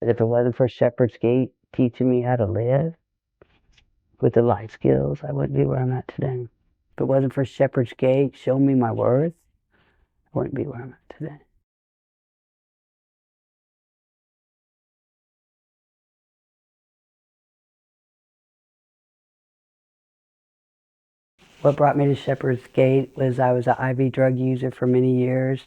But if it wasn't for Shepherd's Gate teaching me how to live with the life skills, I wouldn't be where I'm at today. If it wasn't for Shepherd's Gate showing me my worth, I wouldn't be where I'm at today. What brought me to Shepherd's Gate was I was an IV drug user for many years.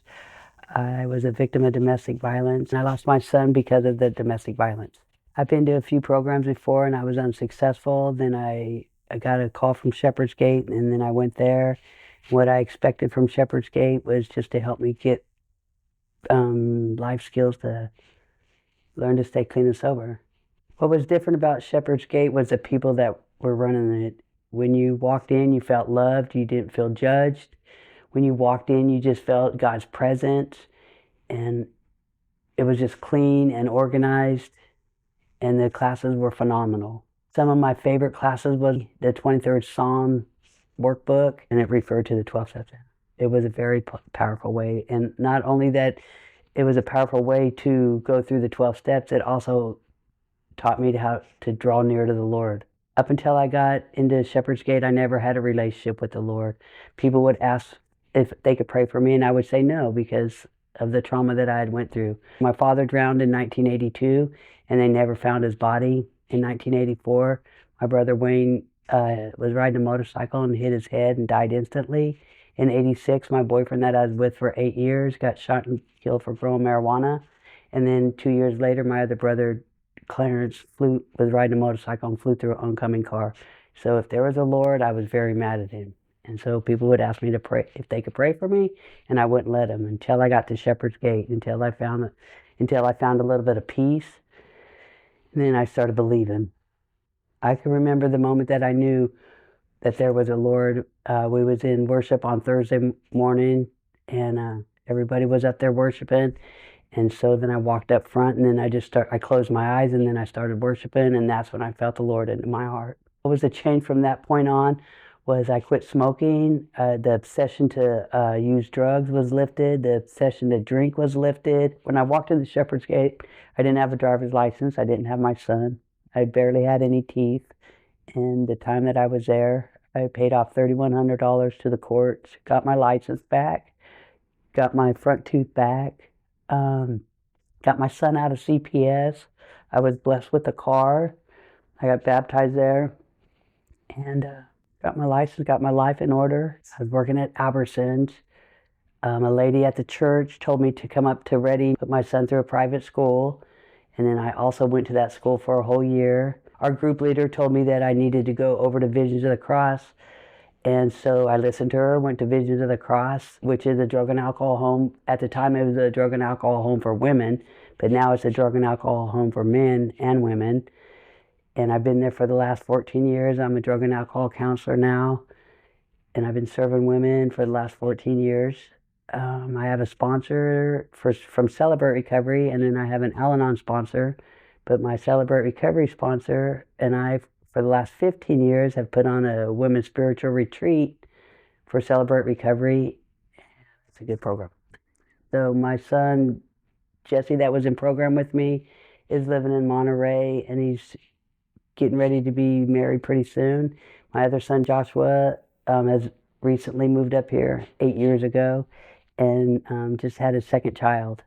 I was a victim of domestic violence, and I lost my son because of the domestic violence. I've been to a few programs before, and I was unsuccessful. Then I got a call from Shepherd's Gate, and then I went there. What I expected from Shepherd's Gate was just to help me get life skills to learn to stay clean and sober. What was different about Shepherd's Gate was the people that were running it. When you walked in, you felt loved. You didn't feel judged. When you walked in, you just felt God's presence, and it was just clean and organized, and the classes were phenomenal. Some of my favorite classes was the 23rd Psalm workbook, and it referred to the 12 steps. It was a very powerful way, and not only that, it was a powerful way to go through the 12 steps, it also taught me how to draw near to the Lord. Up until I got into Shepherd's Gate, I never had a relationship with the Lord. People would ask if they could pray for me, and I would say no because of the trauma that I had went through. My father drowned in 1982, and they never found his body. In 1984, my brother Wayne was riding a motorcycle and hit his head and died instantly. In 86, my boyfriend that I was with for 8 years got shot and killed for growing marijuana. And then 2 years later, my other brother, Clarence, was riding a motorcycle and flew through an oncoming car. So if there was a Lord, I was very mad at him. And so people would ask me to pray if they could pray for me, and I wouldn't let them until I got to Shepherd's Gate, until I found a little bit of peace. And then I started believing. I can remember the moment that I knew that there was a Lord. We was in worship on Thursday morning, and everybody was up there worshiping. And so then I walked up front, and then I closed my eyes, and then I started worshiping, and that's when I felt the Lord into my heart. What was the change from that point on was I quit smoking. The obsession to use drugs was lifted. The obsession to drink was lifted. When I walked in the Shepherd's Gate, I didn't have a driver's license. I didn't have my son. I barely had any teeth. And the time that I was there, I paid off $3,100 to the courts, got my license back, got my front tooth back, got my son out of CPS. I was blessed with a car. I got baptized there, and got my license, got my life in order. I was working at Albertsons. A lady at the church told me to come up to Reading, put my son through a private school, and then I also went to that school for a whole year. Our group leader told me that I needed to go over to Visions of the Cross, and so I listened to her, went to Visions of the Cross, which is a drug and alcohol home. At the time, it was a drug and alcohol home for women, but now it's a drug and alcohol home for men and women. And I've been there for the last 14 years. I'm a drug and alcohol counselor now, and I've been serving women for the last 14 years. I have a sponsor from Celebrate Recovery, and then I have an Al-Anon sponsor. But my Celebrate Recovery sponsor and I, for the last 15 years, have put on a women's spiritual retreat for Celebrate Recovery. It's a good program. So my son, Jesse, that was in program with me, is living in Monterey, and he's getting ready to be married pretty soon. My other son, Joshua, has recently moved up here 8 years ago, and just had his second child.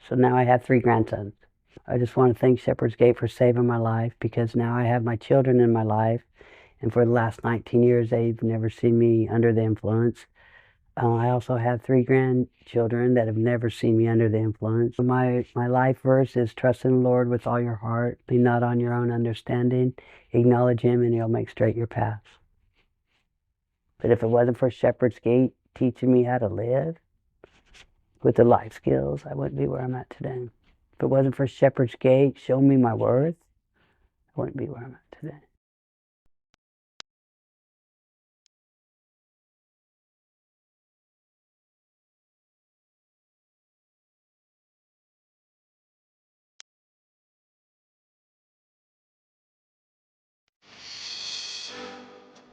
So now I have 3 grandsons. I just want to thank Shepherd's Gate for saving my life, because now I have my children in my life, and for the last 19 years they've never seen me under the influence. I also have 3 grandchildren that have never seen me under the influence. My life verse is trust in the Lord with all your heart, lean not on your own understanding, acknowledge him and he'll make straight your paths. But if it wasn't for Shepherd's Gate teaching me how to live with the life skills, I wouldn't be where I'm at today. If it wasn't for Shepherd's Gate showing me my worth, I wouldn't be where I'm at.